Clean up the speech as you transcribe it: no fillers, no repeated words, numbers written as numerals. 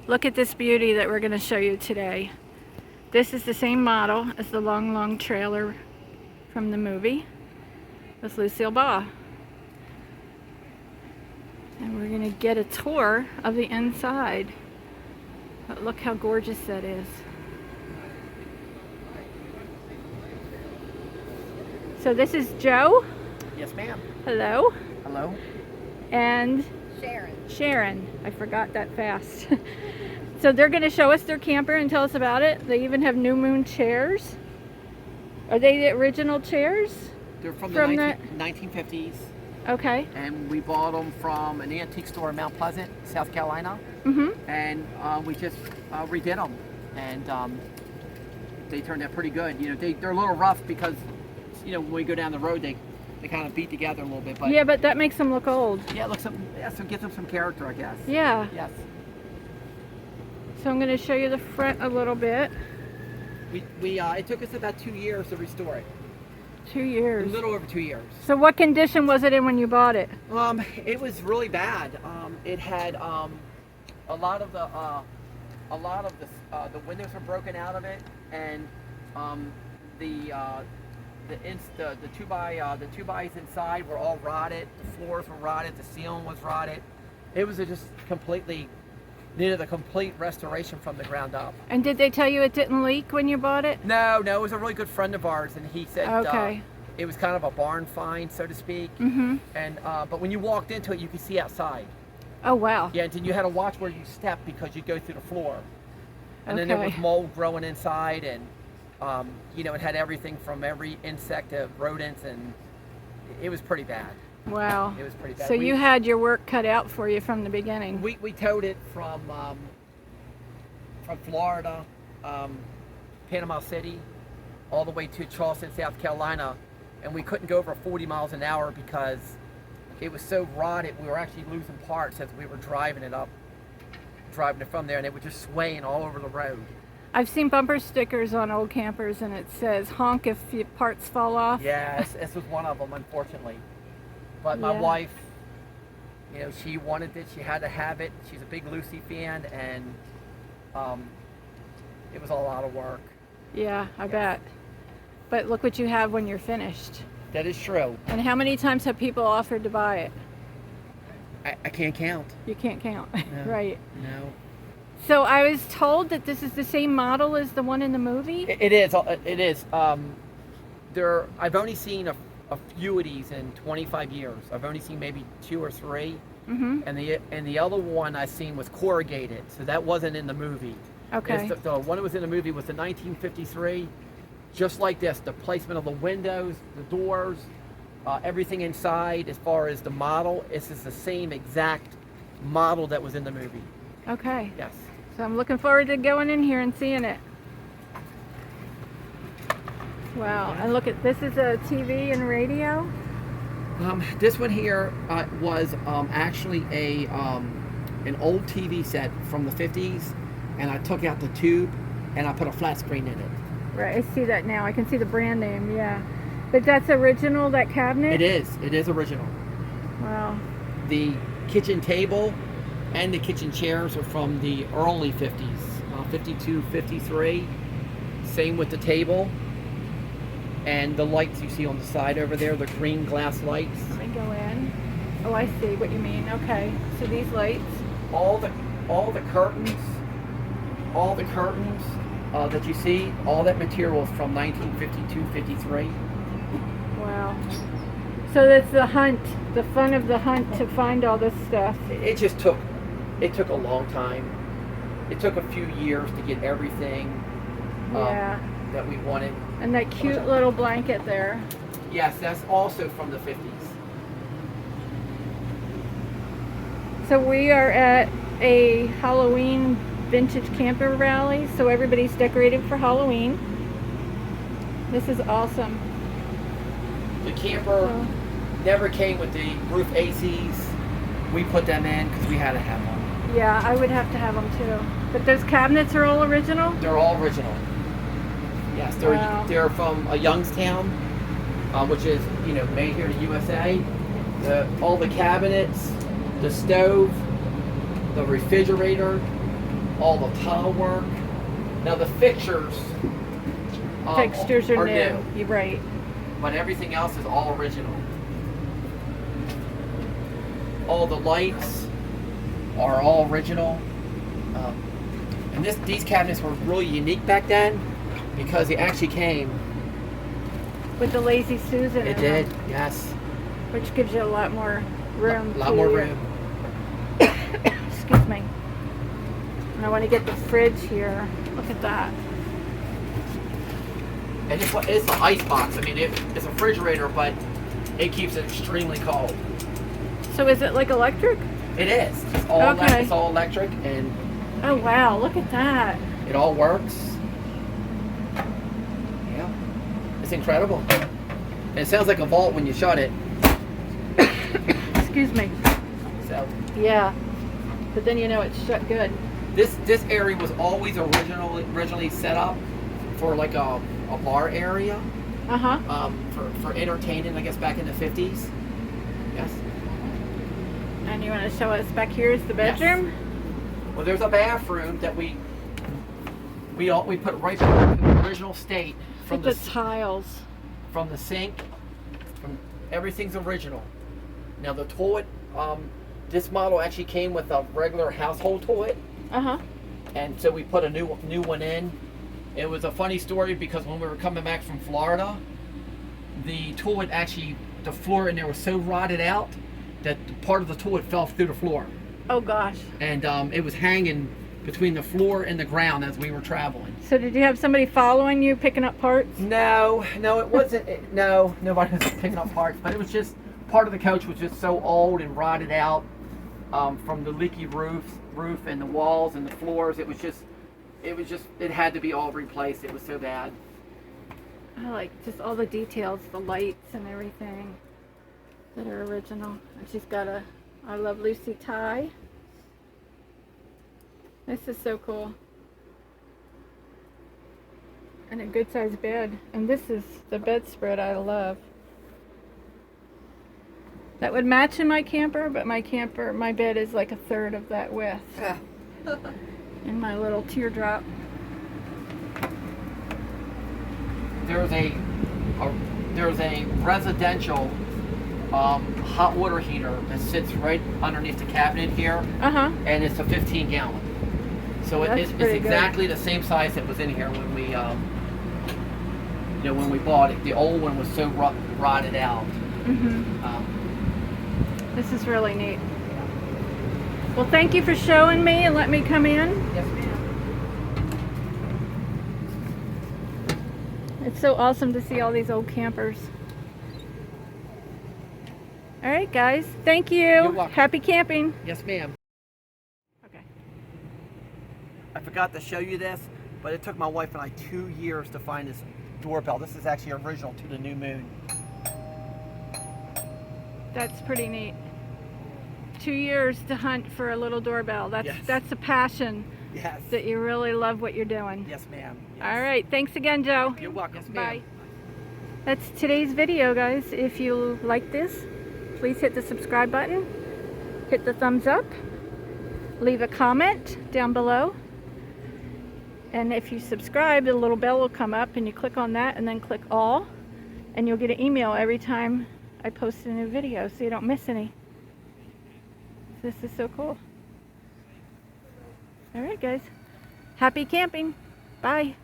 Look at this beauty that we're going to show you today. This is the same model as the long trailer from the movie with Lucille Ball. And we're going to get a tour of the inside. But look how gorgeous that is. So this is Joe. Yes, ma'am. Hello. Hello. And Sharon. I forgot that fast. So they're going to show us their camper and tell us about it. They even have New Moon chairs. Are they the original chairs? They're from the 1950s. Okay. And we bought them from an antique store in Mount Pleasant, South Carolina. And we just redid them. And they turned out pretty good. You know, they're a little rough because, you know, when we go down the road, they kind of beat together a little bit. But yeah, but that makes them look old. Yeah, so gives them some character, I guess. Yeah. Yes. So I'm going to show you the front a little bit. It took us about 2 years to restore it. 2 years. A little over 2 years. So what condition was it in when you bought it? It was really bad. It had a lot of the windows were broken out of it, and the two bys inside were all rotted. The floors were rotted. The ceiling was rotted. It was just completely needed a complete restoration from the ground up. And did they tell you it didn't leak when you bought it? No, it was a really good friend of ours, and he said it was kind of a barn find, so to speak. And but when you walked into it, you could see outside. Oh wow! Yeah, and you had to watch where you stepped because you'd go through the floor. And then there was mold growing inside, and you know, it had everything from every insect to rodents, and it was pretty bad. Wow. It was pretty bad. So you had your work cut out for you from the beginning. We towed it from Florida, Panama City, all the way to Charleston, South Carolina, and we couldn't go over 40 miles an hour because it was so rotted. We were actually losing parts as we were driving it from there, and it was just swaying all over the road. I've seen bumper stickers on old campers, and it says "honk if your parts fall off." Yes, this was one of them, unfortunately. But my wife, you know, she wanted it. She had to have it. She's a big Lucy fan, and it was a lot of work. Yeah, I bet. But look what you have when you're finished. That is true. And how many times have people offered to buy it? I can't count. You can't count. No, right. No. So I was told that this is the same model as the one in the movie? It is. It is. I've only seen a few of these in 25 years. I've only seen maybe 2 or 3. And the other one I seen was corrugated, so that wasn't in the movie. Okay. The one that was in the movie was the 1953, just like this. The placement of the windows, the doors, everything inside as far as the model, this is the same exact model that was in the movie. Okay. Yes. So I'm looking forward to going in here and seeing it. Wow, and look at this is a TV and radio. This one here was actually an old TV set from the 50s, and I took out the tube and I put a flat screen in it. Right, I see that now. I can see the brand name, yeah. But that's original, that cabinet? It is original. Wow. The kitchen table and the kitchen chairs are from the early 50s, 52, 53. Same with the table. And the lights you see on the side over there, the green glass lights. Let me go in. Oh, I see what you mean. Okay, so these lights. All the curtains that you see, all that material is from 1952, 53. Wow. So that's the hunt, the fun of the hunt to find all this stuff. It took a long time. It took a few years to get everything that we wanted. And that cute little blanket there. Yes, that's also from the 50s. So we are at a Halloween vintage camper rally, so everybody's decorated for Halloween. This is awesome. The camper never came with the roof ACs. We put them in because we had to have them. Yeah, I would have to have them too. But those cabinets are all original? They're all original. Yes, they're from Youngstown, which is, you know, made here in the USA. All the cabinets, the stove, the refrigerator, all the tile work. Now the fixtures, Fixtures are new. You're right. But everything else is all original. All the lights are all original. And these cabinets were really unique back then because they actually came With the Lazy Susan. It did, yes. Which gives you a lot more room. A lot more room. Excuse me. And I want to get the fridge here. Look at that. And it's an ice box. I mean, it's a refrigerator, but it keeps it extremely cold. So is it like electric? It is. It's all electric, and oh wow, look at that. it all works. Yeah, it's incredible. And it sounds like a vault when you shut it. Excuse me. So yeah, but then you know it's shut good. this area was always originally set up for like a bar area. For entertaining, I guess, back in the 50s. Yes. And you want to show us back here is the bedroom? Yes. Well, there's a bathroom that we put right back to the original state from the tiles, from the sink, from everything's original. Now the toilet, this model actually came with a regular household toilet. And so we put a new one in. It was a funny story because when we were coming back from Florida, the toilet actually, the floor in there was so rotted out that part of the toilet fell through the floor. Oh gosh. And it was hanging between the floor and the ground as we were traveling. So did you have somebody following you picking up parts? No, it wasn't. No, nobody was picking up parts, but it was just part of the coach was just so old and rotted out from the leaky roof and the walls and the floors. It had to be all replaced. It was so bad. I like just all the details, the lights and everything that are original. And she's got a I Love Lucy tie. This is so cool. And a good sized bed. And this is the bedspread I love. That would match in my camper, but my bed is like a third of that width. In my little teardrop. There's a residential hot water heater that sits right underneath the cabinet here, and it's a 15 gallon. So it's exactly the same size that was in here when we when we bought it. The old one was so rotted out. This is really neat. Well, thank you for showing me and let me come in. Yes, ma'am. It's so awesome to see all these old campers. All right, guys. Thank you. You're welcome. Happy camping. Yes, ma'am. Okay. I forgot to show you this, but it took my wife and I 2 years to find this doorbell. This is actually original to the New Moon. That's pretty neat. 2 years to hunt for a little doorbell. That's a passion. Yes. That you really love what you're doing. Yes, ma'am. Yes. All right. Thanks again, Joe. You're welcome. Yes, Bye. That's today's video, guys. If you like this, please hit the subscribe button. Hit the thumbs up. Leave a comment down below. And if you subscribe, the little bell will come up and you click on that and then click all. And you'll get an email every time I post a new video so you don't miss any. This is so cool. All right, guys. Happy camping. Bye.